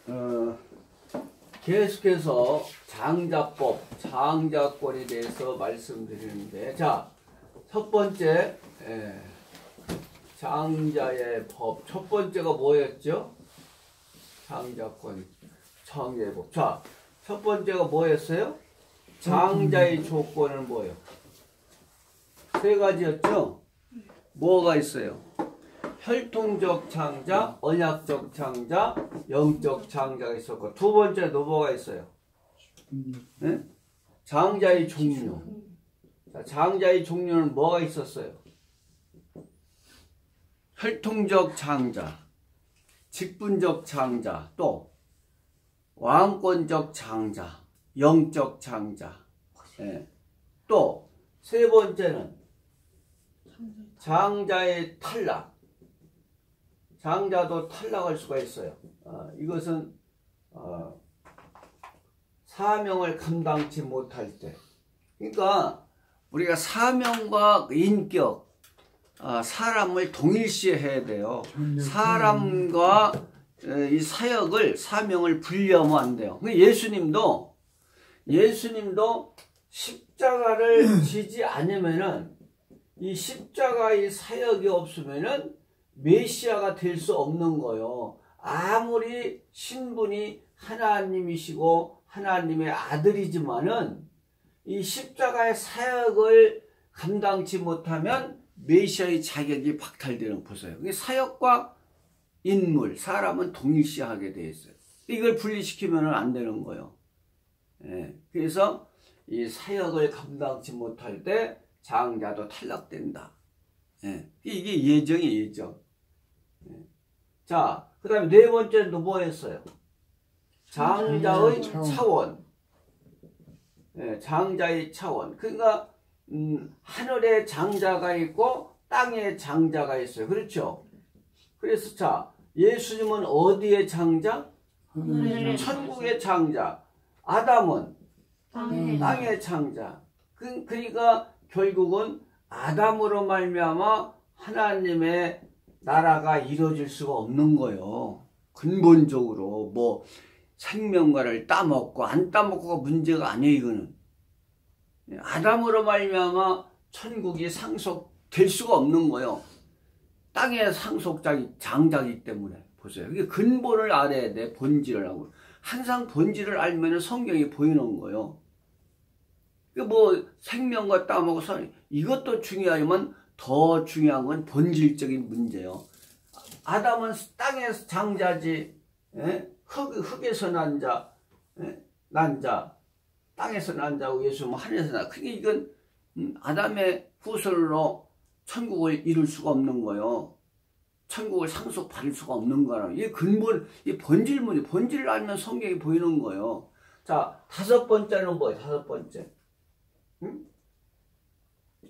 어, 계속해서 장자법, 장자권에 대해서 말씀드리는데, 자, 첫 번째, 장자의 법. 첫 번째가 뭐였죠? 장자권, 장자의 법. 자, 첫 번째가 뭐였어요? 장자의 조건은 뭐예요? 세 가지였죠? 뭐가 있어요? 혈통적 장자, 언약적 장자, 영적 장자가 있었고, 두 번째도 뭐가 있어요? 네? 장자의 종류. 자, 장자의 종류는 뭐가 있었어요? 혈통적 장자, 직분적 장자, 또 왕권적 장자, 영적 장자. 네. 또 세 번째는 장자의 탈락. 장자도 탈락할 수가 있어요. 이것은 사명을 감당치 못할 때. 그러니까 우리가 사명과 인격, 사람을 동일시해야 돼요. 사람과 이 사역을, 사명을 분리하면 안 돼요. 예수님도 십자가를 지지 않으면은, 이 십자가의 사역이 없으면은 메시아가 될 수 없는 거예요. 아무리 신분이 하나님이시고 하나님의 아들이지만은 이 십자가의 사역을 감당치 못하면 메시아의 자격이 박탈되는, 보세요. 사역과 인물, 사람은 동일시하게 되어 있어요. 이걸 분리시키면 안 되는 거예요. 그래서 이 사역을 감당치 못할 때 장자도 탈락된다. 이게 예정이에요, 예정. 자, 그 다음에 네 번째는 또 뭐였어요? 장자의 차원. 장자의 차원. 그러니까 하늘에 장자가 있고 땅에 장자가 있어요. 그렇죠? 그래서 자, 예수님은 어디의 장자? 천국의 장자. 아담은 땅의 장자. 그러니까 결국은 아담으로 말미암아 하나님의 나라가 이루어질 수가 없는 거예요. 근본적으로 뭐 생명과를 따먹고 안 따먹고가 문제가 아니에요. 이거는 아담으로 말미암아 천국이 상속될 수가 없는 거예요. 땅의 상속자기 장자이기 때문에. 보세요. 이게 근본을 알아야 돼. 본질을 하고. 항상 본질을 알면 성경이 보이는 거예요. 뭐 생명과 따먹어서 이것도 중요하지만 더 중요한 건 본질적인 문제예요. 아담은 땅에서 장자지, 흙에서 난 자, 땅에서 난 자고 예수는 하늘에서 난. 그게 이건 아담의 후손으로 천국을 이룰 수가 없는 거예요. 천국을 상속받을 수가 없는 거라. 이게 근본, 이 본질문이, 본질을 알면 성경이 보이는 거예요. 자, 다섯 번째는 뭐예요? 다섯 번째.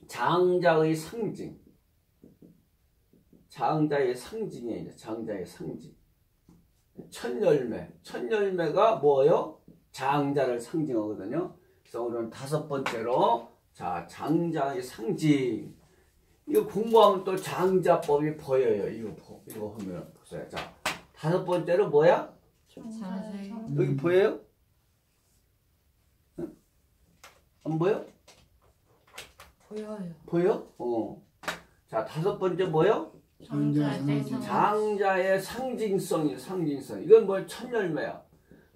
장자의 상징. 장자의 상징이에요. 장자의 상징. 첫열매. 첫열매가 뭐예요? 장자를 상징하거든요. 그래서 오늘은 다섯 번째로, 자, 장자의 상징. 이거 공부하면 또 장자법이 보여요. 이거 하면 보세요. 자, 다섯 번째로 뭐야? 여기 보여요? 안 보여? 보여요. 보여? 자, 다섯 번째 뭐요? 장자의 상징성이, 상징성. 이건 뭐야? 첫열매야.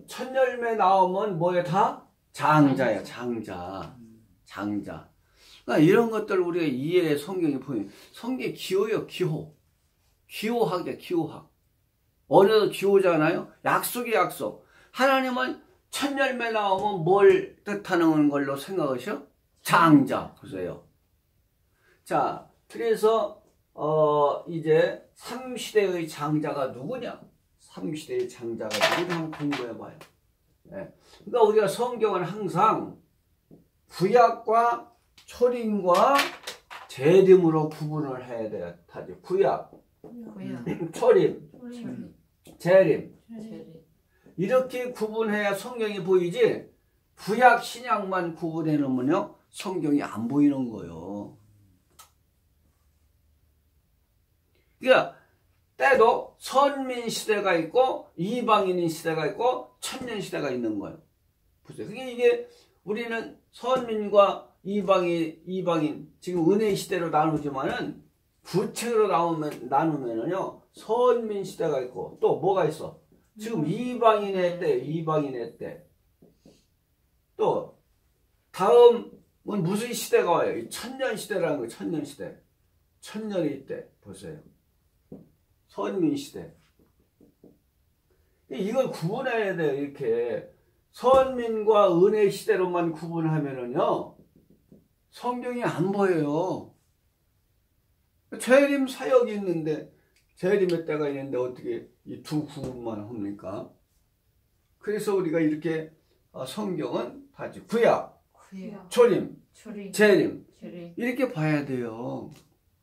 첫열매 나오면 뭐야? 다? 장자야, 장자. 장자. 그러니까 이런 것들을 우리가 이해해. 성경이 보이는. 성경이 기호예요, 기호. 기호학이야, 기호학. 언어도 기호잖아요? 약속이 약속. 하나님은 첫열매 나오면 뭘 뜻하는 걸로 생각하셔? 장자. 보세요. 자, 그래서 이제 3시대의 장자가 누구냐? 3시대의 장자가 누구냐? 한번 공부해봐요. 그러니까 우리가 성경은 항상 구약과 초림과 재림으로 구분을 해야 돼요. 구약, 초림, 재림. 이렇게 구분해야 성경이 보이지, 구약 신약만 구분해 놓으면요 성경이 안 보이는 거예요. 그러니까 때도 선민 시대가 있고 이방인인 시대가 있고 천년 시대가 있는 거예요. 보세요. 이게 우리는 선민과 이방인 지금 은혜 시대로 나누지만은 구체로 나누면은요 선민 시대가 있고 또 뭐가 있어? 지금 이방인의 때 또 다음은 무슨 시대가 와요? 이 천년 시대라는 거예요. 천년 시대. 천년이 있대. 보세요. 선민 시대. 이걸 구분해야 돼요. 이렇게 선민과 은혜 시대로만 구분하면은요 성경이 안 보여요. 재림 사역이 있는데 재림의 때가 있는데 어떻게 이 두 구분만 합니까? 그래서 우리가 이렇게 성경은 다지 구약, 초림, 재림 이렇게 봐야 돼요.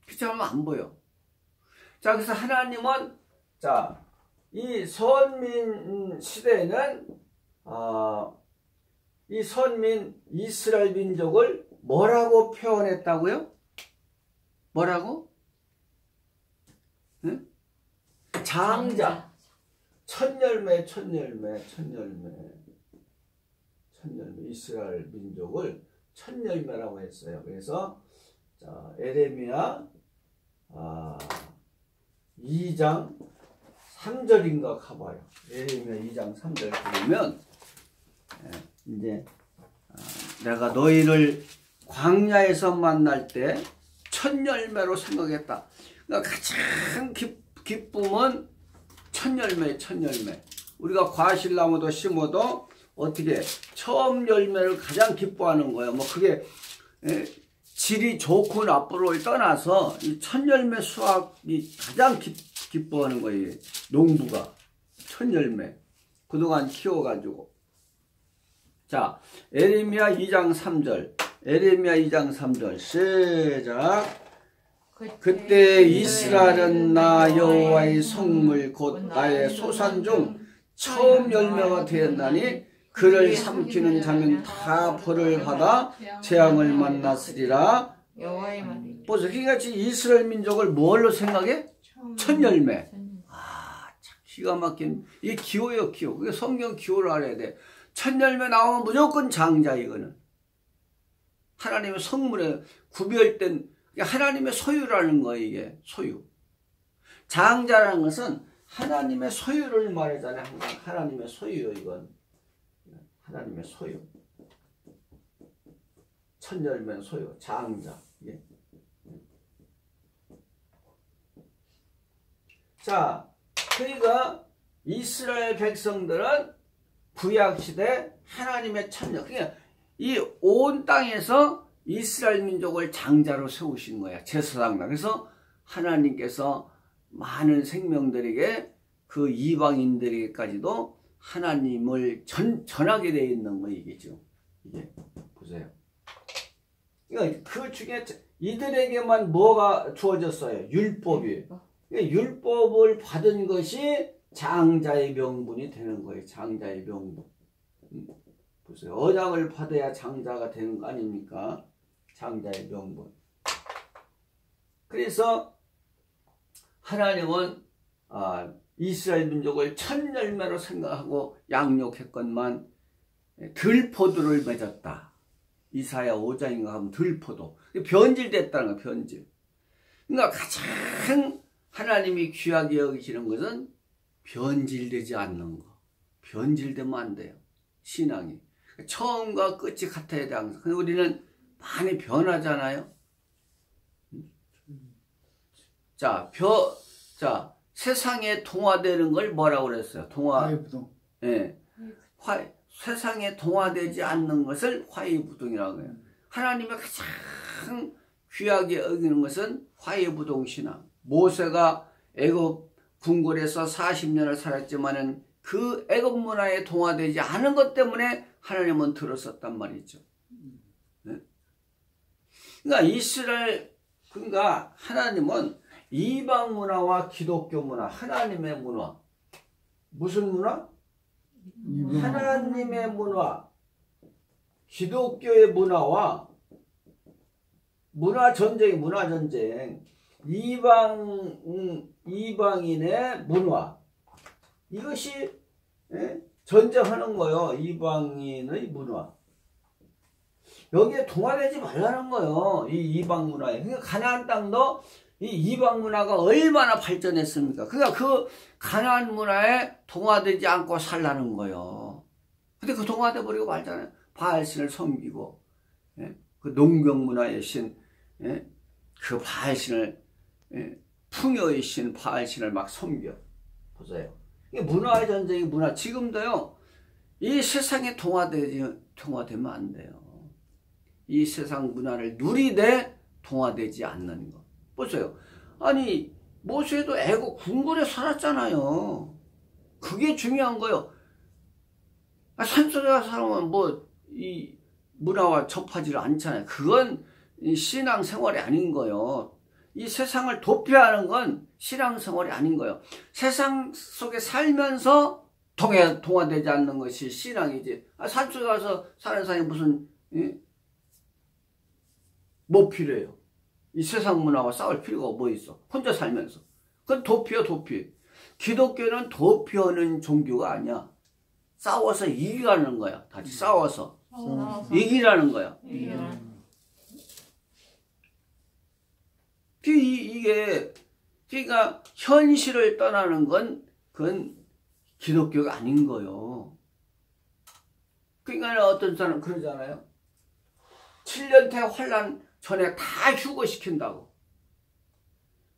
피자하면 안 보여. 자, 그래서 하나님은 자, 이 선민 시대에는 이 선민 이스라엘 민족을 뭐라고 표현했다고요? 뭐라고? 응? 장자. 천열매 이스라엘 민족을 천열매라고 했어요. 그래서 자, 에레미야 2장 3절인가 가봐요. 에레미야 2장 3절 보면 이제 내가 너희를 광야에서 만날 때 천열매로 생각했다. 그러니까 가장 기쁨은 천열매. 우리가 과실나무도 심어도 어떻게 처음 열매를 가장 기뻐하는 거예요. 뭐 그게 질이 좋고 나쁘를 떠나서 이 천열매 수확이 가장 기뻐하는 거예요. 농부가 천열매 그동안 키워가지고. 자, 에레미야 2장 3절. 에레미야 2장 3절 시작. 그때 이스라엘은 나 여호와의 성물 곧 나의 소산 중 처음 열매가 되었나니 그를 삼키는 자는 다 벌을 받아 재앙을 만났으리라. 보세요. 그러니까 이스라엘 민족을 뭘로 생각해? 천열매. 참 기가 막힌 이게 기호예요. 기호. 그게 성경 기호를 알아야 돼. 천열매 나오면 무조건 장자. 이거는 하나님의 성물에 구별된 하나님의 소유라는 거예요. 이게 소유. 장자라는 것은 하나님의 소유를 말하잖아요. 항상 하나님의 소유요. 이건 하나님의 소유. 천열매 소유. 장자. 예. 자, 그러니까 이스라엘 백성들은 구약시대 하나님의 천년. 그러니까 이 온 땅에서 이스라엘 민족을 장자로 세우신 거야. 제사장당. 그래서 하나님께서 많은 생명들에게 그 이방인들에게까지도 하나님을 전하게 되어 있는 거 이게죠. 이게 보세요. 그러니까 그 중에 이들에게만 뭐가 주어졌어요? 율법이. 그러니까 율법을 받은 것이 장자의 명분이 되는 거예요. 장자의 명분. 보세요. 언약을 받아야 장자가 되는 거 아닙니까? 장자의 명분. 그래서 하나님은 이스라엘 민족을 천열매로 생각하고 양육했건만 들포도를 맺었다. 이사야 5장인가 하면 들포도. 변질됐다는 거야. 변질. 그러니까 가장 하나님이 귀하게 여기시는 것은 변질되지 않는 거. 변질되면 안 돼요. 신앙이. 처음과 끝이 같아야 돼 항상. 근데 우리는 많이 변하잖아요. 자, 세상에 동화되는 걸 뭐라고 그랬어요? 화해부동. 예. 세상에 동화되지 않는 것을 화해부동이라고 해요. 하나님의 가장 귀하게 여기는 것은 화해부동 신앙. 모세가 애굽 궁궐에서 40년을 살았지만은 그 애굽 문화에 동화되지 않은 것 때문에 하나님은 들었었단 말이죠. 네? 그러니까 하나님은 이방 문화와 기독교 문화, 하나님의 문화, 무슨 문화? 하나님의 문화, 기독교의 문화와 문화 전쟁. 이방인의 문화. 이것이 전제하는 거예요. 이방인의 문화. 여기에 동화되지 말라는 거예요. 이 이방 문화에. 그러니까 가나안 땅도 이 이방 문화가 얼마나 발전했습니까? 그러니까 그 가나안 문화에 동화되지 않고 살라는 거예요. 근데 그 동화돼 버리고 말잖아요. 바알신을 섬기고, 그 농경 문화의 신, 그 바알신을, 풍요의 신 바알신을 막 섬겨. 보세요. 이게 문화의 전쟁이 문화. 지금도요, 이 세상에 동화되면 안 돼요. 이 세상 문화를 누리되 동화되지 않는 거. 보세요. 아니, 모세도 애국 궁궐에 살았잖아요. 그게 중요한 거예요. 산속에 가서 살면 이 문화와 접하지를 않잖아요. 그건 신앙생활이 아닌 거예요. 이 세상을 도피하는 건 신앙생활이 아닌 거예요. 세상 속에 살면서 동화되지 않는 것이 신앙이지. 산속에 가서 사는 사람이 무슨 뭐 필요해요? 이 세상 문화와 싸울 필요가 뭐 있어? 혼자 살면서. 그건 도피야, 도피. 기독교는 도피하는 종교가 아니야. 싸워서 이기라는 거야. 다시 싸워서. 이기라는 거야. 그러니까 현실을 떠나는 건 그건 기독교가 아닌 거예요. 그러니까 어떤 사람 그러잖아요. 7년째 환란 전에 다 휴거시킨다고.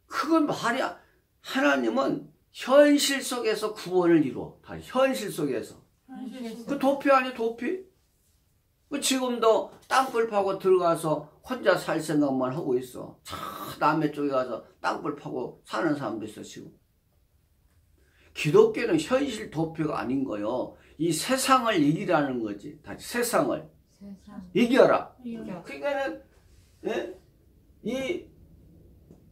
그건 말이야. 하나님은 현실 속에서 구원을 이루어. 다 현실 속에서. 그 도피 아니야, 도피? 그 지금도 땅굴 파고 들어가서 혼자 살 생각만 하고 있어. 저 남해 쪽에 가서 땅굴 파고 사는 사람도 있어, 지금. 기독교는 현실 도피가 아닌 거요. 이 세상을 이기라는 거지. 다시 세상을. 이겨라. 그러니까는, 이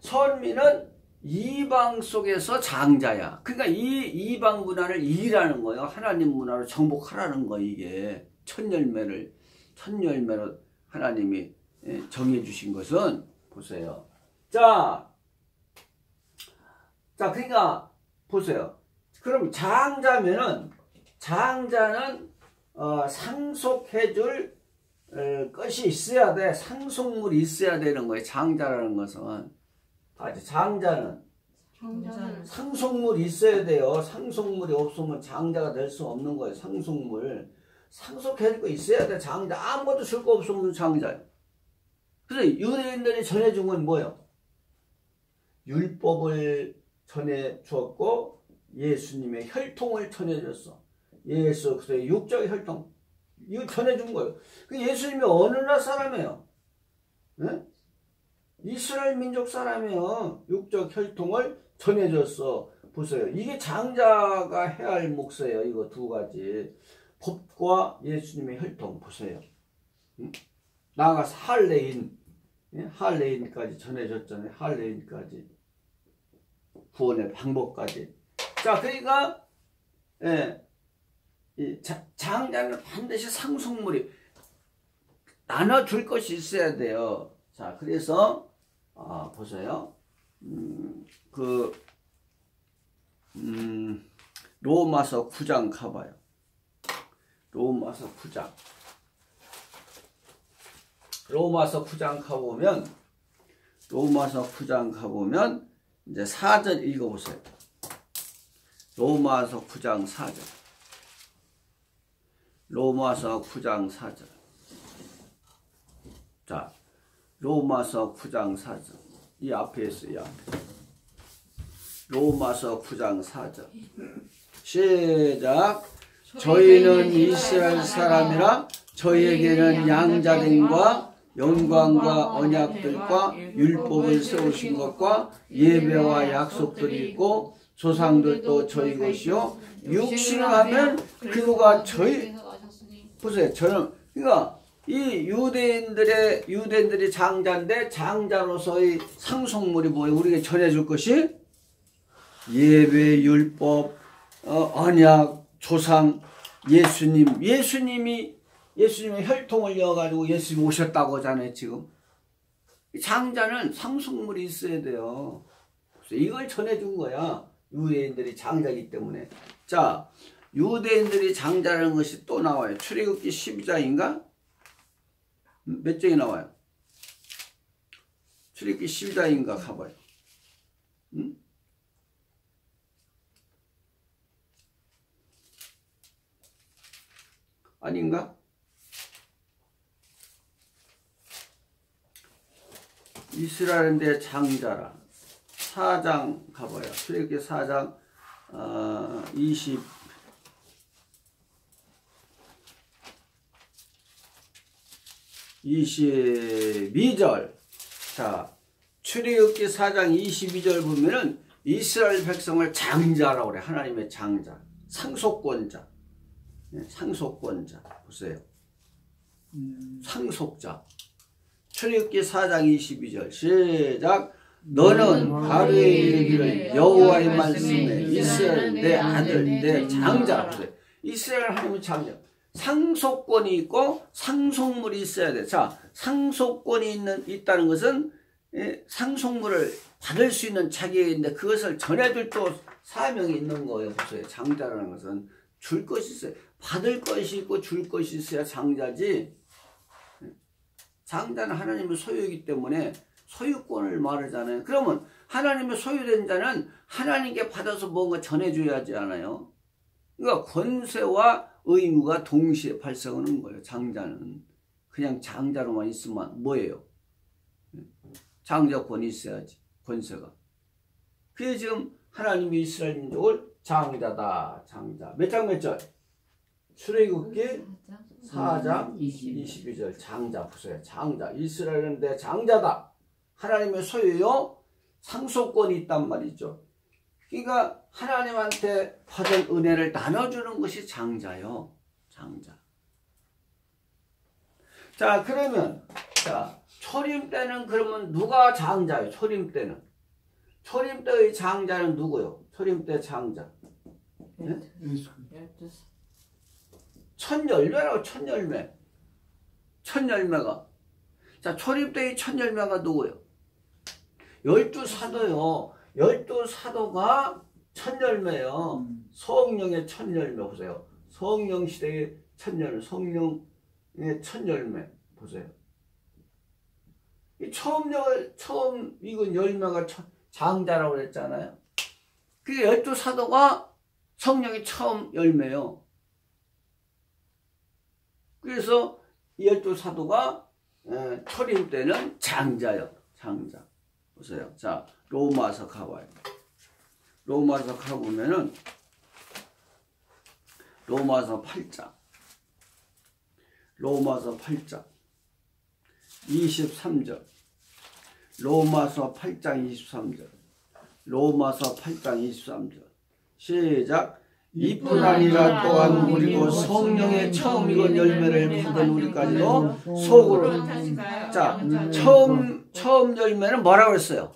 선민은 이방 속에서 장자야. 그러니까 이 이방 문화를 이기라는 거예요. 하나님 문화로 정복하라는 거, 이게. 첫 열매로 하나님이 정해 주신 것은, 보세요. 그러니까, 보세요. 그럼 장자는 상속해줄 것이 있어야 돼. 상속물이 있어야 되는 거예요. 장자라는 것은. 장자는 상속물이 있어야 돼요. 상속물이 없으면 장자가 될 수 없는 거예요. 상속물. 상속해줄 거 있어야 돼. 장자. 아무것도 줄 거 없으면 장자예요. 그래서 유대인들이 전해준 건 뭐예요? 율법을 전해주었고 예수님의 혈통을 전해줬어. 그래서 육적 혈통. 이거 전해준 거예요. 예수님이 어느 나라 사람이에요? 이스라엘 민족 사람이에요. 육적 혈통을 전해줬어. 보세요. 이게 장자가 해야 할 몫이에요. 이거 두 가지. 법과 예수님의 혈통. 보세요. 나아가서 할례인까지 전해줬잖아요. 할례인까지. 구원의 방법까지. 그러니까, 이 장자는 반드시 상속물이 나눠줄 것이 있어야 돼요. 그래서, 보세요. 로마서 9장 가봐요. 로마서 9장 가보면, 이제 4절 읽어보세요. 로마서 9장 4절. 로마서 9장 4절. 로마서 9장 4절. 이 앞에 있어요, 이 앞에. 로마서 9장 4절. 시작. 저희는 이스라엘 사람이라 저희에게는 양자됨과 영광과 언약들과 율법을 세우신 것과 예배와 약속들이 있고 조상들도 저희 것이요 육신을 하면 그가 저희. 보세요. 그러니까 이 유대인들이 장자인데 장자로서의 상속물이 뭐예요? 우리에게 전해줄 것이 예배, 율법, 언약, 조상, 예수님의 혈통을 이어가지고 예수님이 오셨다고 하잖아요, 지금. 장자는 상속물이 있어야 돼요. 그래서 이걸 전해준 거야. 유대인들이 장자이기 때문에. 자, 유대인들이 장자라는 것이 또 나와요. 출애굽기 12장인가? 몇 장이 나와요? 출애굽기 12장인가 가봐요. 응? 아닌가? 이스라엘인데 장자라. 4장 가봐요. 출애굽기 4장 22절. 자, 출애굽기 4장 22절 보면은 이스라엘 백성을 장자라고 그래. 하나님의 장자. 상속권자. 상속권자. 보세요. 상속자. 출애굽기 4장 22절. 시작. 너는 하루에 이르기를 여호와의 말씀에 이스라엘 내 아들 내 장자. 보세요. 이스라엘 하나님의 장자. 상속권이 있고 상속물이 있어야 돼. 자, 상속권이 있다는 것은 상속물을 받을 수 있는 자격인데 그것을 전해줄 또 사명이 있는 거예요. 보세요. 장자라는 것은 줄 것이 있어요. 받을 것이 있고 줄 것이 있어야 장자지. 장자는 하나님의 소유이기 때문에 소유권을 말하잖아요. 그러면 하나님의 소유된 자는 하나님께 받아서 뭔가 전해줘야지 않아요. 그러니까 권세와 의무가 동시에 발생하는 거예요. 장자는. 그냥 장자로만 있으면 뭐예요? 장자권이 있어야지. 권세가. 그게 지금 하나님이 이스라엘 민족을 장자다. 장자. 몇 장 몇 절? 출애굽기 4장 22절. 장자. 보세요. 장자. 이스라엘은 내 장자다. 하나님의 소유요. 상속권이 있단 말이죠. 그러니까 하나님한테 받은 은혜를 나눠주는 것이 장자요. 장자. 자, 그러면 자, 초림 때는 그러면 누가 장자예요? 초림 때는. 초림 때의 장자는 누구요? 초림 때 장자. 네? 천열매라고. 천열매. 천열매가. 자, 초림 때의 천열매가 누구요? 12사도요. 12사도가 천열매요. 성령의 천열매 보세요. 성령 시대의 천열매. 성령의 천열매 보세요. 이 처음 익은 열매가 장자라고 그랬잖아요. 그게 12사도가 성령의 처음 열매요. 그래서 이 12사도가 초림 때는 장자요. 장자. 보세요. 자, 로마서 가봐요. 로마서 가보면은 로마서 8장. 로마서 8장 23절. 로마서 8장 23절. 로마서 8장 23절. 시작. 이뿐 아니라 또한 우리도 성령의 처음 익은 열매를 받은 우리까지도 속으로. 자, 처음 열매는 뭐라고 했어요?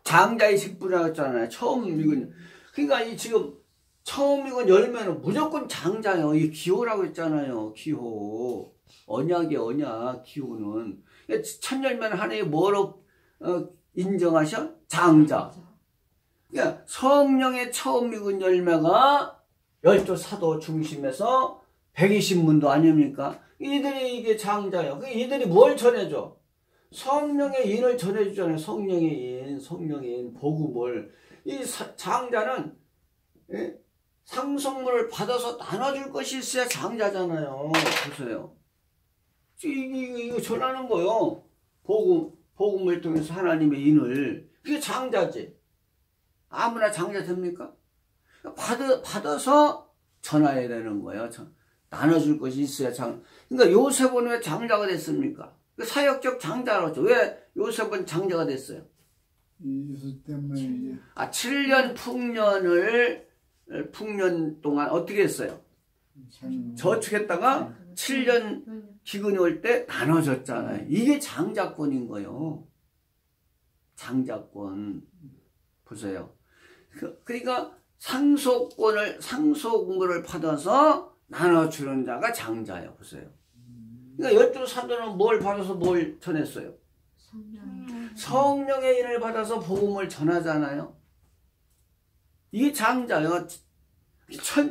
장자의 식분이라고 했잖아요. 처음 익은. 그러니까 이 지금 처음 익은 열매는 무조건 장자예요. 이 기호라고 했잖아요. 기호. 언약이 언약. 기호는. 첫 열매는 하나님이 뭐로 인정하셔? 장자. 그러니까 성령의 처음 익은 열매가 12사도 중심에서 120문도 아닙니까? 이들이 이게 장자예요. 이들이 뭘 전해줘? 성령의 인을 전해주잖아요. 성령의 인, 복음을. 이 장자는 상속물을 받아서 나눠줄 것이 있어야 장자잖아요. 보세요. 이거 전하는 거요. 복음을 통해서 하나님의 인을. 그게 장자지. 아무나 장자 됩니까? 받아서 전해야 되는 거예요. 나눠줄 것이 있어야 그러니까 요셉은 왜 장자가 됐습니까? 사역적 장자라고 했죠. 왜 요셉은 장자가 됐어요? 예수 때문에. 7년 풍년 동안 어떻게 했어요? 저축했다가 7년 기근이 올 때 나눠줬잖아요. 이게 장자권인 거예요. 장자권. 보세요. 그러니까 상속물을 받아서 나눠주는 자가 장자예요. 보세요. 그러니까 12사도는 뭘 받아서 뭘 전했어요? 성령의 인을 받아서 복음을 전하잖아요. 이 장자요.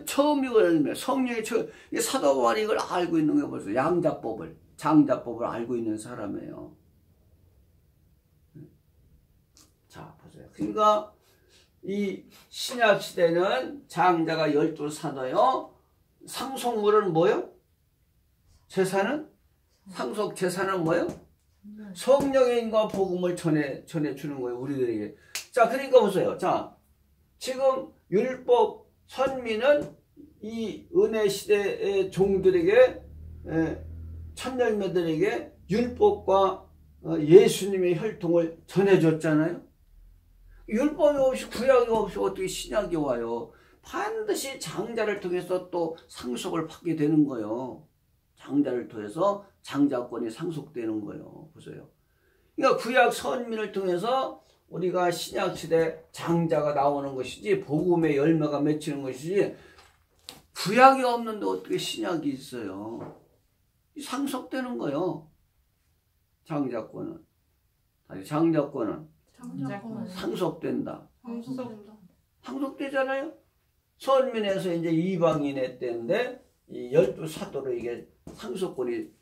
처음이거든요. 성령의 이 사도 바울이 이걸 알고 있는 게 벌써 양자법을, 장자법을 알고 있는 사람이에요. 자, 보세요. 그러니까 이 신약 시대는 장자가 12사도요. 상속물은 뭐요? 제사는? 상속 제사는 뭐요? 성령의 인과 복음을 전해주는 거예요. 우리들에게. 자, 그러니까 보세요. 자, 지금 율법 선민은 이 은혜 시대의 종들에게, 천열매들에게 율법과 예수님의 혈통을 전해줬잖아요. 율법이 없이 구약이 없이 어떻게 신약이 와요. 반드시 장자를 통해서 또 상속을 받게 되는 거예요. 장자를 통해서 장자권이 상속되는 거예요. 보세요. 그러니까 구약 선민을 통해서 우리가 신약시대 장자가 나오는 것이지 복음의 열매가 맺히는 것이지 구약이 없는데 어떻게 신약이 있어요. 상속되는 거예요. 장자권은. 장자권은 상속된다. 상속되잖아요. 선민에서 이제 이방인의 때인데 이 12사도로 상속권이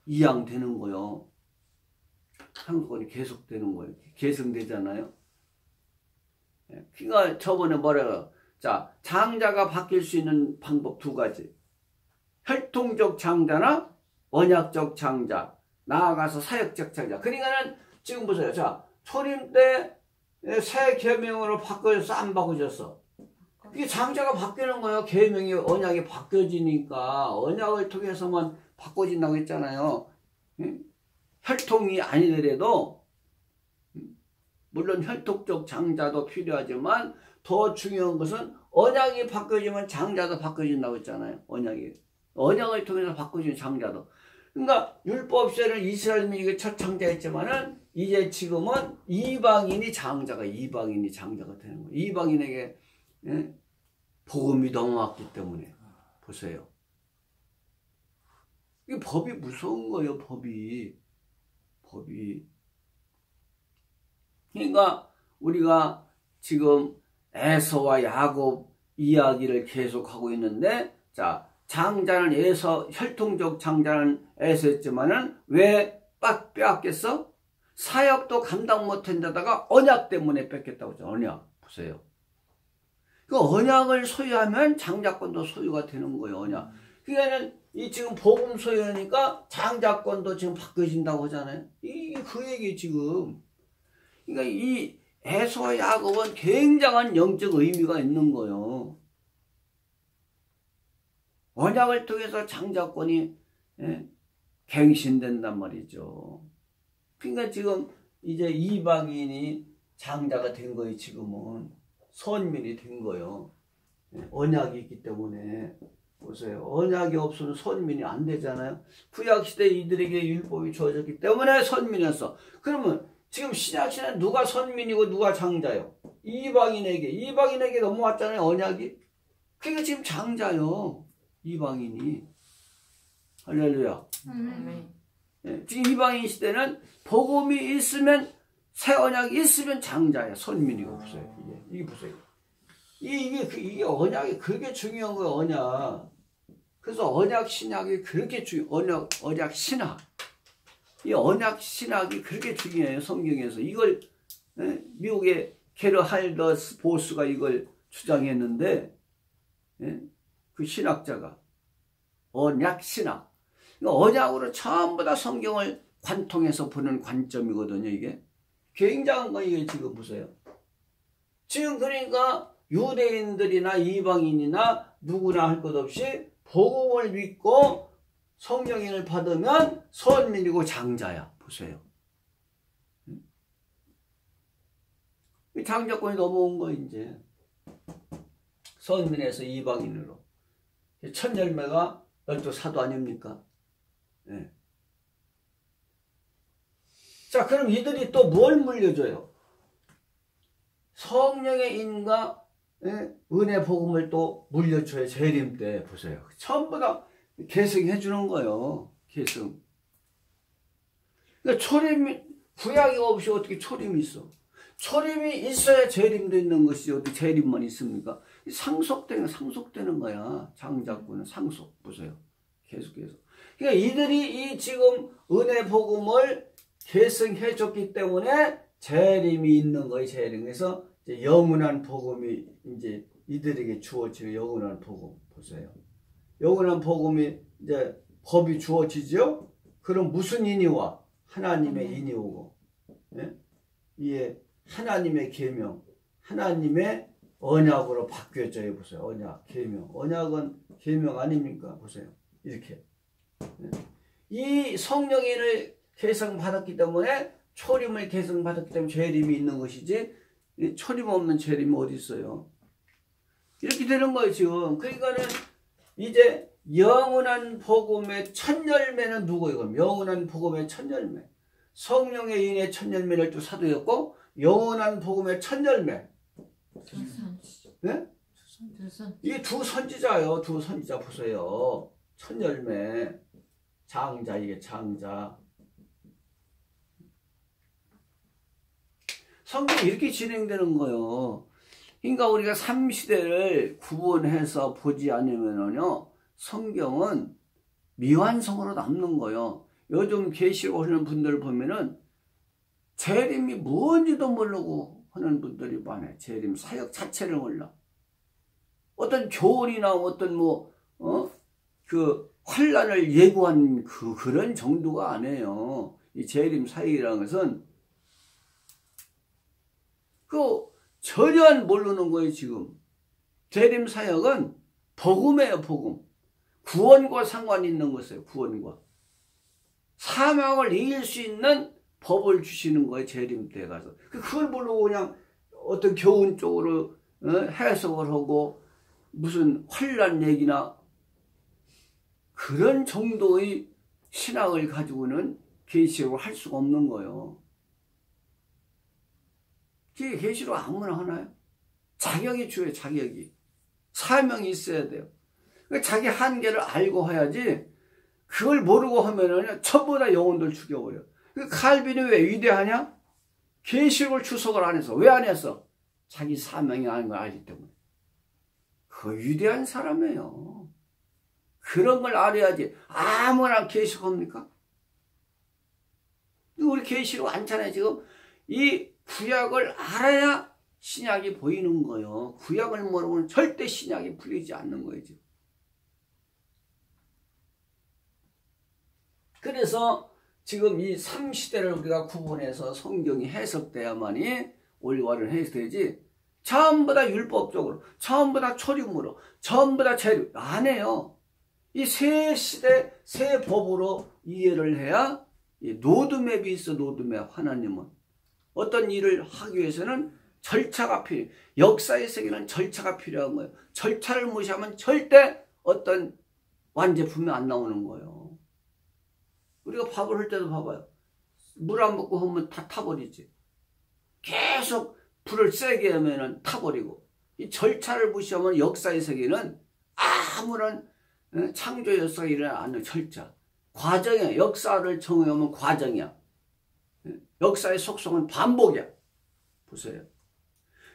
이양되는 거예요. 상속권이 계속되는 거예요. 계승되잖아요. 그러니까 저번에 뭐라고 자, 장자가 바뀔 수 있는 방법 두 가지. 혈통적 장자나 언약적 장자, 나아가서 사역적 장자. 그러니까는 지금 보세요. 자, 초림 때 새 계명으로 바꿔져서 안 바꿔졌어. 이게 장자가 바뀌는 거예요. 계명이 언약이 바뀌어지니까 언약을 통해서만 바꿔진다고 했잖아요. 혈통이 아니더라도 물론 혈통적 장자도 필요하지만 더 중요한 것은 언약이 바뀌어지면 장자도 바뀌어진다고 했잖아요. 언약을 통해서 바꿔지는 장자도. 그러니까 율법 시대는 이스라엘 민족이 첫 장자였지만은 이제 지금은 이방인이 장자가 되는 거예요. 이방인에게 복음이 넘어왔기 때문에. 보세요. 이 법이 무서운 거예요. 법이. 그러니까 우리가 지금 에서와 야곱 이야기를 계속하고 있는데, 자, 장자는 에서, 혈통적 장자는 에서였지만은 왜 빼앗겼어? 사역도 감당 못한 데다가 언약 때문에 뺏겼다고 하죠. 언약. 보세요. 그 언약을 소유하면 장자권도 소유가 되는 거예요. 언약. 그러니까는 이 지금 복음 소유하니까 장자권도 지금 바뀌어진다고 하잖아요. 그 얘기 지금. 그러니까 이 에서와 야곱은 굉장한 영적 의미가 있는 거예요. 언약을 통해서 장자권이 갱신된단 말이죠. 그러니까 지금 이제 이방인이 장자가 된 거예요. 지금은 선민이 된 거예요. 언약이 있기 때문에. 보세요. 언약이 없으면 선민이 안 되잖아요. 구약시대 이들에게 율법이 주어졌기 때문에 선민이었어. 그러면 지금 신약시대는 누가 선민이고 누가 장자요? 이방인에게 넘어왔잖아요. 언약이. 그러니까 지금 장자요. 이방인이. 할렐루야. 지금 이방인 시대는 복음이 있으면, 새 언약이 있으면 장자야. 선민이고. 보세요. 이게 보세요. 이게 언약이 그렇게 중요한 거예요. 언약. 그래서 언약 신약이 그렇게 언약 신학. 이 언약 신학이 그렇게 중요해요. 성경에서. 이걸 미국의 캐러 할더스 보스가 이걸 주장했는데, 그 신학자가 언약 신학. 언약으로 전부 다 성경을 관통해서 보는 관점이거든요. 이게 굉장한 거. 이게 지금 보세요. 지금 그러니까 유대인들이나 이방인이나 누구나 할 것 없이 복음을 믿고 성령인을 받으면 선민이고 장자야. 보세요. 장자권이 넘어온 거 이제. 선민에서 이방인으로. 첫 열매가 12사도 아닙니까? 네. 자, 그럼 이들이 또 뭘 물려줘요? 성령의 인과 은혜 복음을 또 물려줘요. 재림 때. 보세요. 전부 다 계승해 주는 거예요. 계승. 그러니까 구약이 없이 어떻게 초림이 있어? 초림이 있어야 재림도 있는 것이지 어떻게 재림만 있습니까? 상속되는 거야. 장자권은 상속. 보세요. 계속해서. 그러니까 이들이 이 지금 은혜 복음을 계승해 줬기 때문에 재림이 있는 거예요. 재림. 그래서 이제 영원한 복음이 이제 이들에게 주어지는 영원한 복음. 보세요. 영원한 복음이 이제 법이 주어지죠? 그럼 무슨 인이 와? 하나님의 인이 오고. 예? 이게 하나님의 계명, 하나님의 언약으로 바뀌어져요. 보세요. 언약, 계명. 언약은 계명 아닙니까? 보세요. 이렇게. 이 성령인을 계승받았기 때문에 초림을 계승받았기 때문에 죄림이 있는 것이지 초림 없는 죄림이 어디 있어요? 이렇게 되는 거예요. 지금. 그러니까는 이제 영원한 복음의 첫 열매는 누구예요? 영원한 복음의 첫 열매. 성령의 인의 첫 열매를 또 사도였고 영원한 복음의 첫 열매. 네? 이게 두 선지자예요. 두 선지자 보세요. 첫 열매. 장자, 이게 장자. 성경이 이렇게 진행되는 거예요. 그러니까 우리가 삼시대를 구분해서 보지 않으면요, 성경은 미완성으로 남는 거예요. 요즘 계시록 하는 분들 보면은 재림이 뭔지도 모르고 하는 분들이 많아요. 재림 사역 자체를 몰라. 어떤 교훈이나 어떤 그 환란을 예고한 그런 정도가 아니에요. 이 재림 사역이라는 것은 전혀 모르는 거예요. 지금 재림 사역은 복음이에요. 복음. 구원과 상관이 있는 것이에요. 구원과 사망을 이길 수 있는 법을 주시는 거예요. 재림 때 가서 그걸 모르고 그냥 어떤 교훈 쪽으로 해석을 하고 무슨 환란 얘기나 그런 정도의 신학을 가지고는 계시록을 할 수가 없는 거예요. 계시록 아무나 하나요? 자격이 주어요. 자격이. 사명이 있어야 돼요. 그러니까 자기 한계를 알고 해야지 그걸 모르고 하면은 전부 다 영혼들 죽여버려. 칼빈이 왜 위대하냐? 계시록을 주석을 안 해서. 왜 안 했어? 자기 사명이 아닌 걸 알기 때문에. 그 위대한 사람이에요. 그런 걸 알아야지. 아무나 계시록합니까? 우리 계시록 않잖아요. 지금 이 구약을 알아야 신약이 보이는 거예요. 구약을 모르면 절대 신약이 풀리지 않는 거예요. 지금. 그래서 지금 이 3시대를 우리가 구분해서 성경이 해석돼야만이 올바른 해석되지, 전부 다 율법적으로, 전부 다 초림으로, 전부 다 재림 안 해요. 이 세 시대 세 법으로 이해를 해야 로드맵이 있어. 로드맵. 하나님은 어떤 일을 하기 위해서는 절차가 필요해요. 역사의 세계는 절차가 필요한 거예요. 절차를 무시하면 절대 어떤 완제품이 안 나오는 거예요. 우리가 밥을 할 때도 봐봐요. 물 안 붓고 하면 다 타버리지. 계속 불을 세게 하면 타버리고. 이 절차를 무시하면 역사의 세계는 아무런 창조 역사가 일어나지 않는 절차. 과정이야. 역사를 정의하면 과정이야. 역사의 속성은 반복이야. 보세요.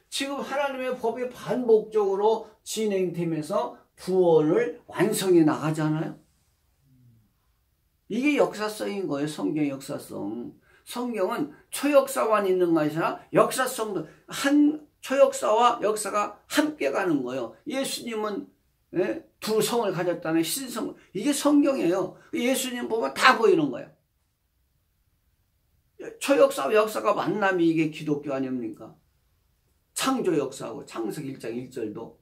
지금 하나님의 법이 반복적으로 진행되면서 구원을 완성해 나가잖아요. 이게 역사성인 거예요. 성경의 역사성. 성경은 초역사만 있는 것이 아니라 역사성도 초역사와 역사가 함께 가는 거예요. 예수님은 두 성을 가졌다는 신성. 이게 성경이에요. 예수님 보면 다 보이는 거예요. 초역사와 역사가 만남이 이게 기독교 아닙니까? 창조 역사하고 창세기 1장 1절도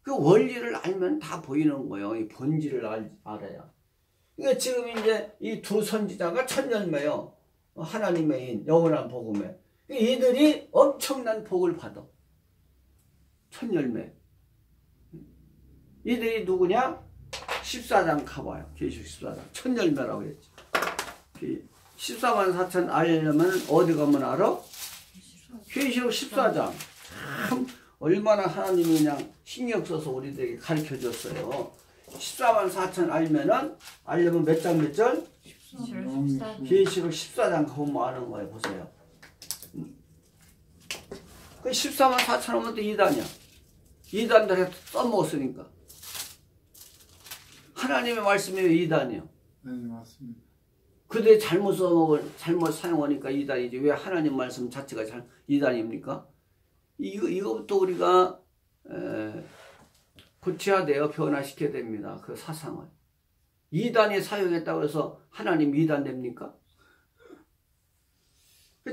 그 원리를 알면 다 보이는 거예요. 이 본질을 알아야. 그러니까 지금 이제 이 두 선지자가 첫 열매요. 하나님의 인, 영원한 복음에. 이들이 엄청난 복을 받아. 첫 열매. 이들이 누구냐? 14장 가봐요. 계시록 14장. 첫 열매라고 했지. 14만 4천 알려면 어디 가면 알아? 계시록 14장. 참 얼마나 하나님이 그냥 신경 써서 우리들에게 가르쳐 줬어요. 14만 4천 알려면 몇 장 몇 절? 계시록 14장 가보면 아는 거예요. 보세요. 그 14만 4천 원면 또 2단이야. 2단들에 써먹었으니까. 하나님의 말씀이 왜 2단이요? 네, 맞습니다. 그들 잘못 잘못 사용하니까 2단이지. 왜 하나님 말씀 자체가 2단입니까? 이거부터 우리가 고쳐야 돼요. 변화시켜야 됩니다. 그 사상을. 2단이 사용했다고 해서 하나님 2단 됩니까?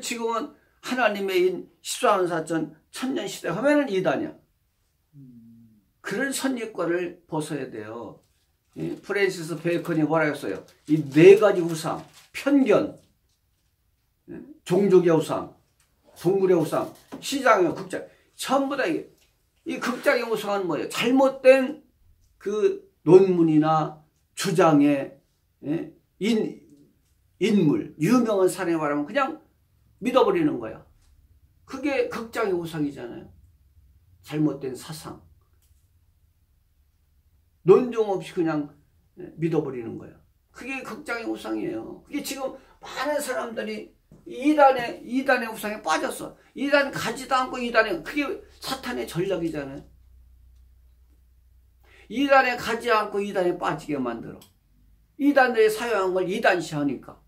지금은 하나님의 14만 4천 천년시대 하면은 2단이야. 그런 선입관을 벗어야 돼요. 프랜시스 베이컨이 뭐라 했어요? 이 4가지 우상, 편견, 종족의 우상, 동물의 우상, 시장의 극장, 전부 다 이 극장의 우상은 뭐예요? 잘못된 그 논문이나 주장의 인물, 유명한 사람이 말하면 그냥 믿어버리는 거야. 그게 극장의 우상이잖아요. 잘못된 사상. 논증 없이 그냥 믿어버리는 거야. 그게 극장의 우상이에요. 그게 지금 많은 사람들이 2단의 우상에 빠졌어. 2단 가지도 않고 2단에, 그게 사탄의 전략이잖아요. 2단에 가지 않고 2단에 빠지게 만들어. 2단들이 사용한 걸 2단시 하니까.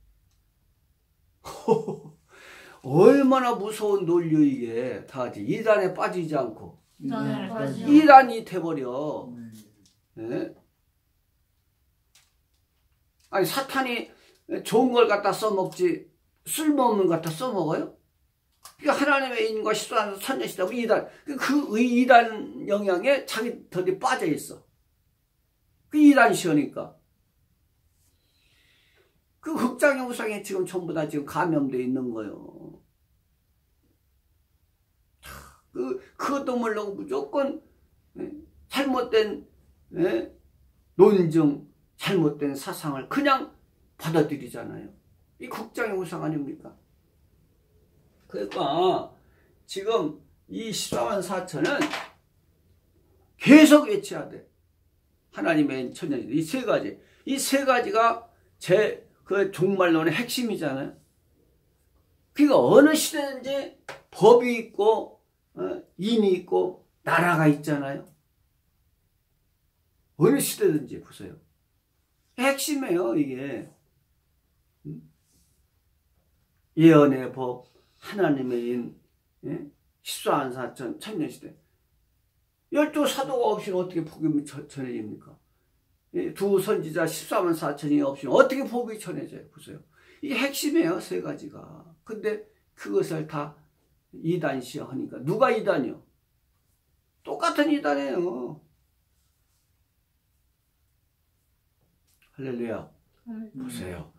얼마나 무서운 논리 이게. 다 같이 2단에 빠지지 않고 2단이 돼버려. 네? 아니 사탄이 좋은 걸 갖다 써먹지 쓸모없는 걸 갖다 써먹어요? 그러니까 하나님의 인과 14만 천년시대고 2단, 그 2단 영향에 자기들이 빠져있어. 그 2단 시오니까. 그 극장의 우상에 지금 전부 다 지금 감염되어 있는 거예요. 그것도 모르고 무조건 잘못된 논증, 잘못된 사상을 그냥 받아들이잖아요. 이 극장의 우상 아닙니까? 그러니까 지금 이 14만 4천은 계속 외쳐야 돼. 하나님의 천년시대. 이 세 가지. 이 세 가지가 그 종말론의 핵심이잖아요. 그러니까 어느 시대든지 법이 있고 인이 있고 나라가 있잖아요. 어느 시대든지 보세요. 핵심이에요 이게. 예언의 법, 하나님의 인, 14만 4천 천년시대. 12사도가 없이는 어떻게 복음이 전해집니까? 두 선지자 14만 4천이 없이는 어떻게 복음이 전해져요? 보세요. 이게 핵심이에요, 세 가지가. 근데 그것을 다 2단시야 하니까. 누가 2단이요? 똑같은 2단이에요. 할렐루야. 보세요.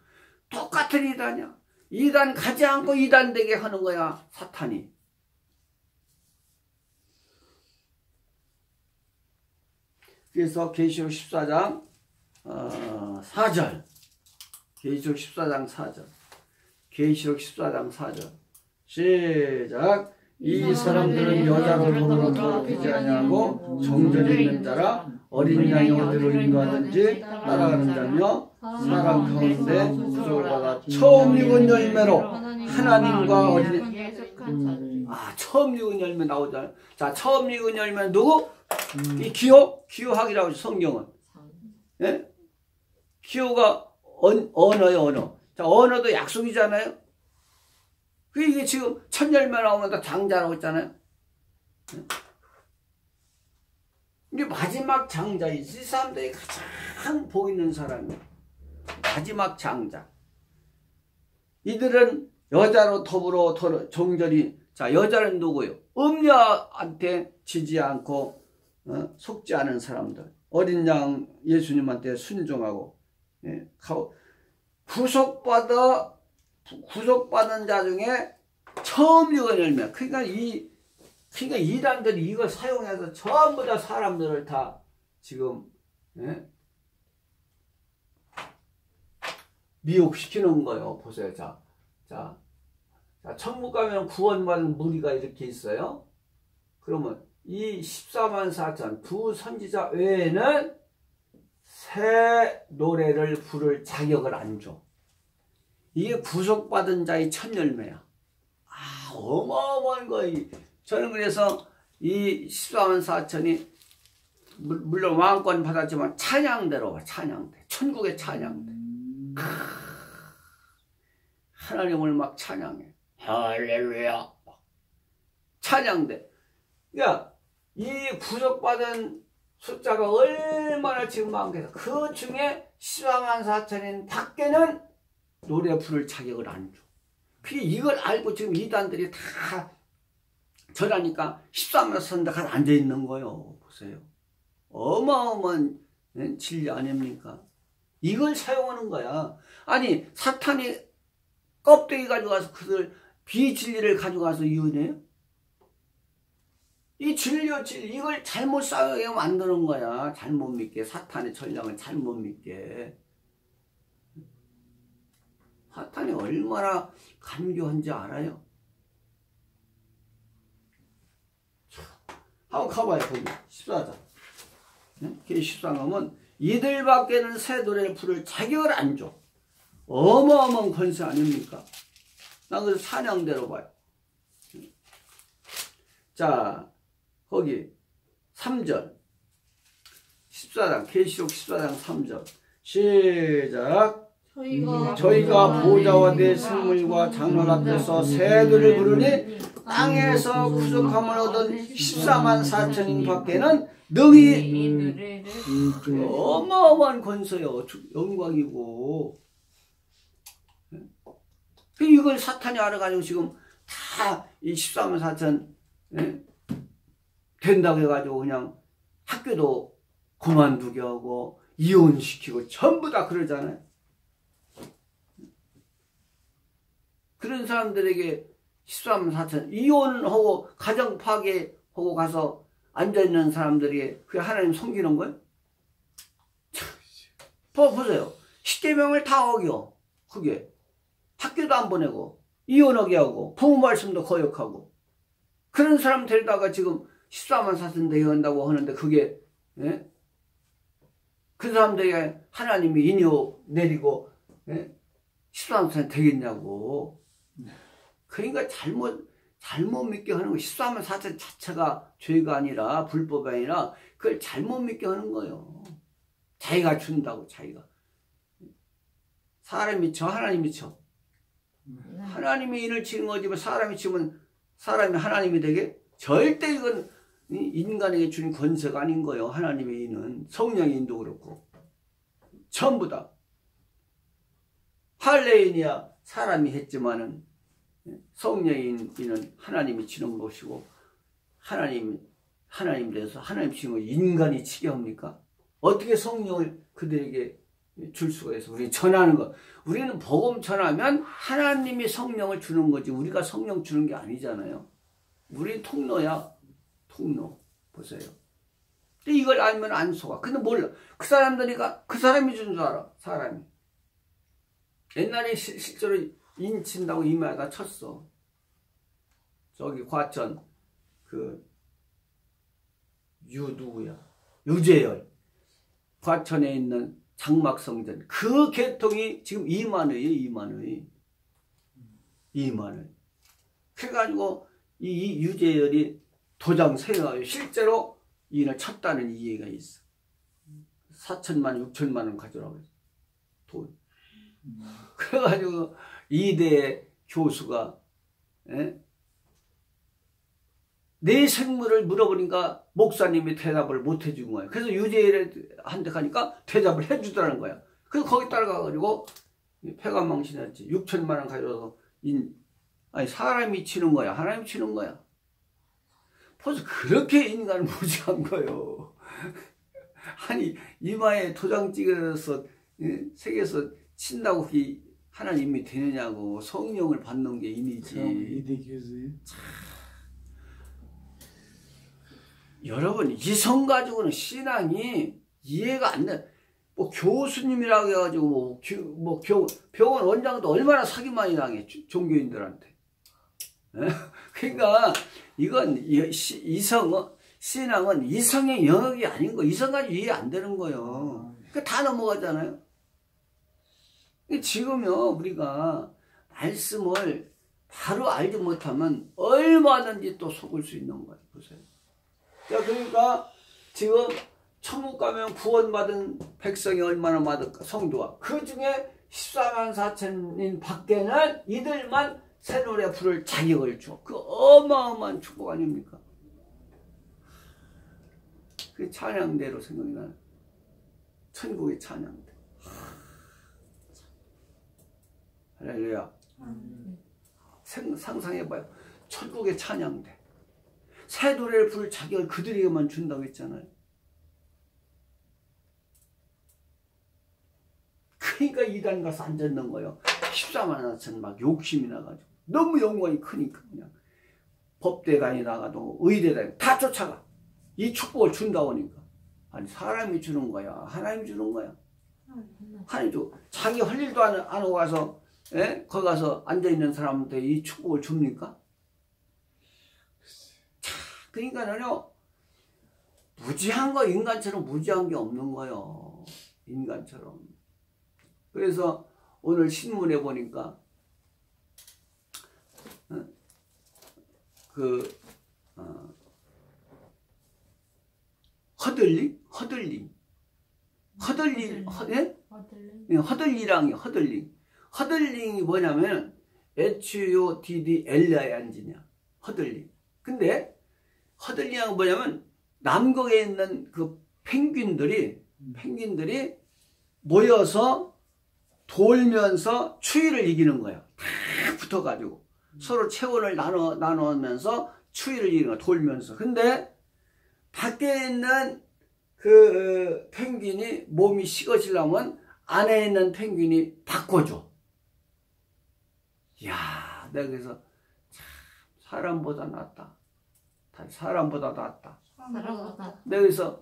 똑같은 2단이야. 2단 가지 않고 2단 되게 하는 거야, 사탄이. 그래서 계시록 14장 4절. 계시록 14장 4절. 계시록 14장 4절. 시작. 이 사람들은 여자를 보므로 더럽히지 아니하고 정절이 있는 자라 어린 양이 어디로 인도하든지 따라가는 자며 사람 가운데 구속을 받아 처음 익은 열매로 하나님과 어린이. 처음 익은 열매 나오잖아요. 자, 처음 익은 열매는 누구? 이 기호학이라고 하죠, 성경은. 예? 기호가 언어예요, 언어. 자, 언어도 약속이잖아요. 이게 지금 첫 열매 나오면 다 장자라고 했잖아요. 이게 마지막 장자이지. 이 사람들이 가장 복 있는 사람이에요. 마지막 장자. 이들은 여자로 더불어 정절이. 자, 여자는 누구예요? 음녀한테 지지 않고 속지 않은 사람들. 어린 양 예수님한테 순종하고 구속받은 자 중에 처음 익은 열매. 그러니까 이단들이 이걸 사용해서 전부 다 사람들을 다 지금 미혹시키는 거예요. 보세요. 자, 천국 가면 구원받은 무리가 이렇게 있어요. 그러면 이 14만 4천 두 선지자 외에는 새 노래를 부를 자격을 안 줘. 이게 구속받은 자의 첫 열매야. 아, 어마어마한 거야. 저는 그래서 이 14만 4천이 물론 왕권 받았지만 찬양대로 와. 찬양대. 천국의 찬양대. 하나님을 막 찬양해. 할렐루야. 찬양대. 그러니까 이 구속받은 숫자가 얼마나 지금 많겠어. 그 중에 14만 4천인 밖에는 노래 부를 자격을 안 줘. 이걸 알고 지금 이단들이 다 절하니까 14만 4천 가 앉아 있는 거예요. 보세요. 어마어마한 진리 아닙니까? 이걸 사용하는 거야. 아니 사탄이 껍데기 가져가서 그들 비진리를 가져가서 이혼해요? 이 진리요 진리 이걸 잘못 사용해 만드는 거야. 잘못 믿게. 사탄의 전략을 잘못 믿게. 사탄이 얼마나 간교한지 알아요? 한번 가봐요. 거기 14장 계시14장은 이들밖에는 새 노래를 부를 자격을 안 줘. 어마어마한 권세 아닙니까? 난 그래서 찬양대로 봐요. 자 거기 3절 14장 계시록 14장 3절 시작. 저희가 보좌와 내 생물과 장로 앞에서 새 노래를 부르니 땅에서 구속함을 얻은 14만 4천인 밖에는 능히 어마어마한 권세요. 영광이고. 이걸 사탄이 알아가지고 지금 다 이 14만 4천 된다고 해가지고 그냥 학교도 그만두게 하고 이혼시키고 전부 다 그러잖아요. 그런 사람들에게 14만 4천 이혼하고 가정 파괴하고 가서 앉아있는 사람들이 그게 하나님 섬기는 거예요? 보세요. 10계명을 다 어겨. 그게 학교도 안 보내고 이혼하게 하고 부모 말씀도 거역하고 그런 사람 데려다가 지금 14만 4천 대한다고 하는데 그게 그 사람들에게 하나님이 인요 내리고 14만 4천 되겠냐고. 그러니까 잘못 믿게 하는 거. 14만 4천 자체가 죄가 아니라 불법이 아니라 그걸 잘못 믿게 하는 거예요. 자기가 준다고 자기가. 사람이 미쳐 하나님 미쳐. 하나님이 인을 치는 거지만 사람이 치면 사람이 하나님이 되게? 절대 이건 인간에게 주는 권세가 아닌 거예요. 하나님의 인은. 성령의 인도 그렇고 전부 다. 할례인이야 사람이 했지만은 성령의 인은 하나님이 치는 것이고 하나님 돼서 하나님 치는 거 인간이 치게 합니까? 어떻게 성령을 그들에게 줄 수가 있어? 우리 전하는 거. 우리는 복음 전하면 하나님이 성령을 주는 거지 우리가 성령 주는 게 아니잖아요. 우리 통로야. 통로. 보세요. 근데 이걸 알면 안 속아. 근데 몰라. 그 사람들이가 그 사람이 준 줄 알아. 사람이. 옛날에 실제로 인친다고 이마에다 쳤어. 저기 과천 누구야? 유재열. 과천에 있는 장막성전. 그 계통이 지금 2만의. 2만의. 그래가지고 이 유재열이 도장 세워요. 실제로 인을 쳤다는 이해가 있어. 4천만, 6천만 원 가져라고 했어. 돈. 그래가지고 이대 교수가 내 생물을 물어보니까 목사님이 대답을 못 해준 거야. 그래서 유재열한테 가니까 대답을 해주더라는 거야. 그래서 거기 따라가가지고 폐관망신했지. 6천만 원 가져서 아니 사람이 치는 거야. 하나님 치는 거야. 벌써 그렇게 인간을 무지한 거예요. 아니 이마에 도장 찍어서 세계에서 친다고 그게 하나님이 되느냐고. 성령을 받는 게 인이지. 이대 교수님. 여러분 이성 가지고는 신앙이 이해가 안 돼. 뭐 교수님이라고 해가지고 병원 원장도 얼마나 사기 많이 당해 종교인들한테. 그러니까 이건 신앙은 이성의 영역이 아닌 거. 이성 가지고 이해 안 되는 거예요. 그러니까 다 넘어가잖아요. 지금요 우리가 말씀을 바로 알지 못하면 얼마든지 또 속을 수 있는 거예요. 보세요. 그러니까 지금 천국 가면 구원받은 백성이 얼마나 많을까, 성도가. 그 중에 14만 4천인 밖에는 이들만 새노래 부를 자격을 줘. 그 어마어마한 축복 아닙니까? 그 찬양대로 생각이 나요. 천국의 찬양대. 할렐루야. 상상해봐요. 천국의 찬양대. 새 노래를 부를 자격을 그들에게만 준다고 했잖아요. 그러니까 이단 가서 앉았는 거예요. 14만 4천 막 욕심이 나가지고. 너무 영광이 크니까 그냥. 법대 다니다가도 의대 다니다가 다 쫓아가. 이 축복을 준다고 하니까. 아니 사람이 주는 거야. 하나님 주는 거야. 하나님 주고. 자기 할 일도 안 하고 가서 거기 가서 앉아있는 사람한테 이 축복을 줍니까? 그러니까는요, 무지한 거, 인간처럼 무지한 게 없는 거예요. 인간처럼. 그래서 오늘 신문에 보니까, 허들링. 허들링이 뭐냐면, HUDDLING냐. 허들링. 근데, 허들링이 뭐냐면, 남극에 있는 그 펭귄들이 모여서 돌면서 추위를 이기는 거예요. 다 붙어가지고. 서로 체온을 나누면서 추위를 이기는 거예요. 돌면서. 근데, 밖에 있는 그 펭귄이 몸이 식어지려면 안에 있는 펭귄이 바꿔줘. 이야, 내가 그래서 참 사람보다 낫다. 사람보다 낫다. 내가 그래서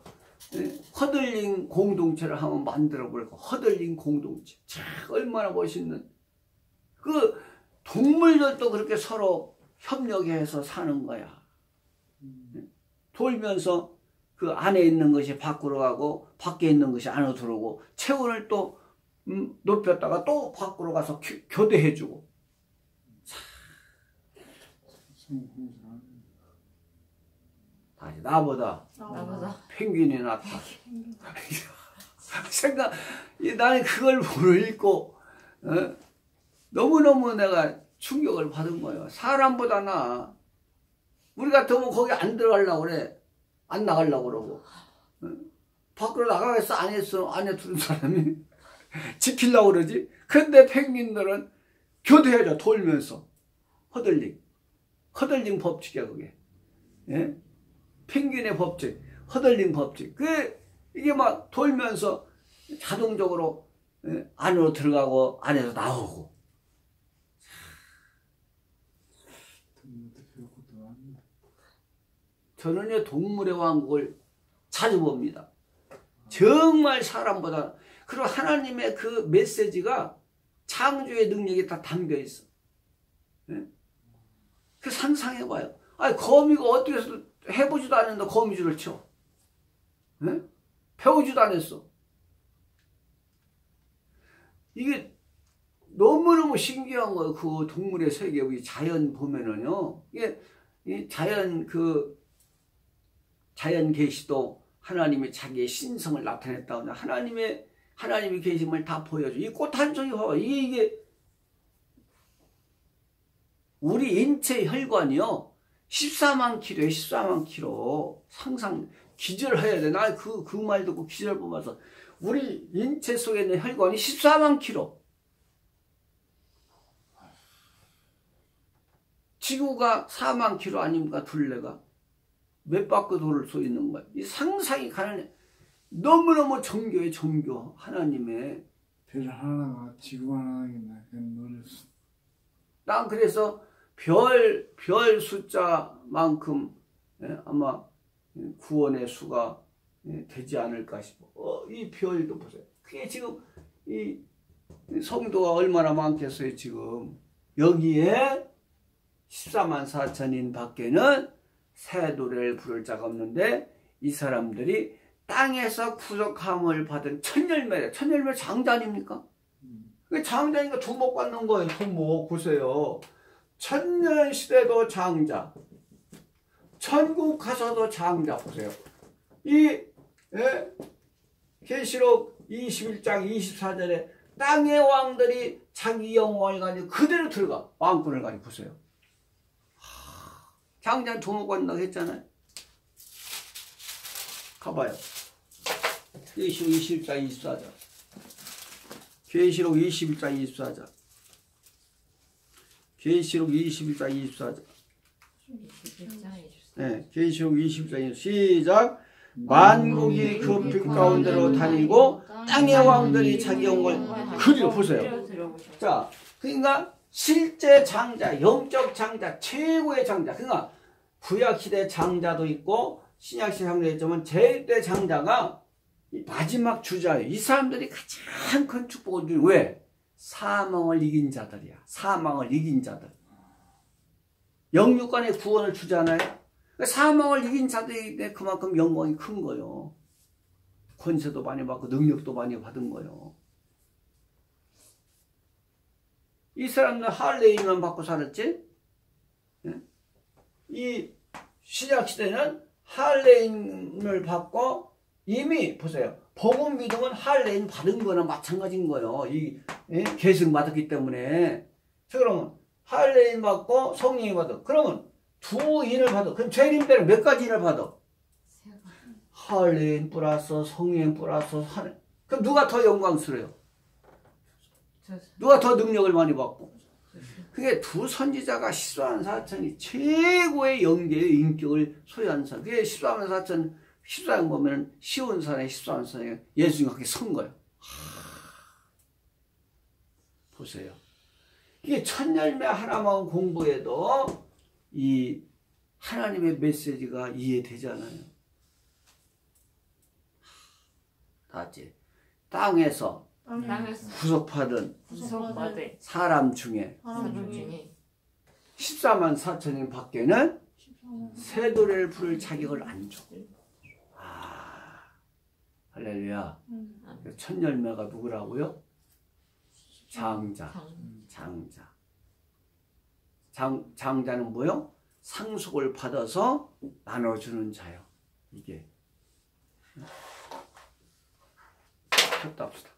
허들링 공동체를 한번 만들어 볼까. 허들링 공동체. 참 얼마나 멋있는. 그 동물들도 그렇게 서로 협력해서 사는 거야. 돌면서 그 안에 있는 것이 밖으로 가고 밖에 있는 것이 안으로 들어오고 체온을 또 높였다가 또 밖으로 가서 교대해주고. 다시 나보다 펭귄이 낫다. 나는 그걸 읽고 너무너무 내가 충격을 받은 거예요. 사람보다 나. 우리 같으면 거기 안 들어가려고 그래. 안 나가려고 그러고. 밖으로 나가겠어? 안에 두는 사람이 지키려고 그러지. 근데 펭귄들은 교대해줘. 돌면서. 허들링 법칙이야 그게. 예? 펭귄의 법칙. 허들링 법칙. 이게 막 돌면서 자동적으로 안으로 들어가고 안에서 나오고. 저는요 동물의 왕국을 자주 봅니다. 정말 사람보다. 그리고 하나님의 그 메시지가 창조의 능력이 다 담겨 있어. 그 상상해봐요. 아니 거미가 어떻게 해서 해보지도 않았는데 거미줄을 쳐. 배우지도 않았어. 이게 너무너무 신기한 거예요. 그 동물의 세계, 우리 자연 보면은요. 이게 자연 계시도 하나님이 자기의 신성을 나타냈다고 하나님이 계심을 다 보여줘. 이 꽃 한 송이 봐봐. 이게 우리 인체 혈관이요. 14만 킬로에 14만 킬로. 상상 기절해야 돼. 나 그 말 듣고 기절 뽑아서 우리 인체 속에 있는 혈관이 14만 킬로. 지구가 4만 킬로 아닙니까? 둘레가. 몇 바퀴 돌을 수 있는 거야. 이 상상이 가능해. 너무너무 정교해, 정교. 하나님의. 별 하나가 지구 하나겠나. 난 그래서 별 숫자만큼 아마 구원의 수가 되지 않을까 싶어. 이 별도 보세요. 그게 지금 이 성도가 얼마나 많겠어요, 지금. 여기에 14만 4천인 밖에는 새 노래를 부를 자가 없는데 이 사람들이 땅에서 구속함을 받은 첫 열매래. 첫 열매 장자 아닙니까? 장자니까 주목받는 거예요. 주목. 보세요. 천년시대도 장자, 천국 가서도 장자. 보세요. 이 계시록 21장 24절에 땅의 왕들이 자기 영광을 가지고 그대로 들어가. 왕권을 가지고. 보세요. 장자는 주목받는다고 했잖아요. 가봐요. 계시록 21장 24절. 계시록 21장 24절. 계시록 21장 24절. 네, 계시록 21장 24절. 시작. 만국이 그 빛 가운데로 다니고 땅의 왕들이 자기 영광을 그리로. 보세요. 자, 그러니까 실제 장자, 영적 장자, 최고의 장자. 그러니까 구약시대 장자도 있고 신약시대 장자도 있지만 제때 장자가 이 마지막 주자예요. 이 사람들이 가장 큰 축복을 주는. 왜? 사망을 이긴 자들이야. 사망을 이긴 자들. 영육간의 구원을 주잖아요. 사망을 이긴 자들이기 때문에 그만큼 영광이 큰 거예요. 권세도 많이 받고 능력도 많이 받은 거예요. 이 사람들 할례인만 받고 살았지? 이 신약시대는 할례인을 받고 이미 보세요. 복음 믿음은 할례인 받은 거나 마찬가지인 거예요. 이 계승 받았기 때문에. 그러면 할례인 받고 성령이 받아. 그러면 두 인을 받아. 그럼 죄인배는 몇 가지 인을 받아? 할례인 플러스 성령 플러스 하늘. 그럼 누가 더 영광스러워요? 누가 더 능력을 많이 받고? 그게 두 선지자가 14만 4천이 최고의 영계의 인격을 소유한 사람. 그게 14만 4천 14만 보면 시온 산에 14만 산에 예수님과 함께 선 거예요. 보세요. 이게 첫 열매 하나만 공부해도 이 하나님의 메시지가 이해되잖아요. 다지. 땅에서 구속받은 사람 중에 14만 4천인 밖에는 새 노래를 부를 자격을 안 줘. 할렐루야. 첫 열매가 누구라고요? 장자. 장자는 뭐요? 상속을 받아서 나눠주는 자요. 이게. 쳤다 합시다.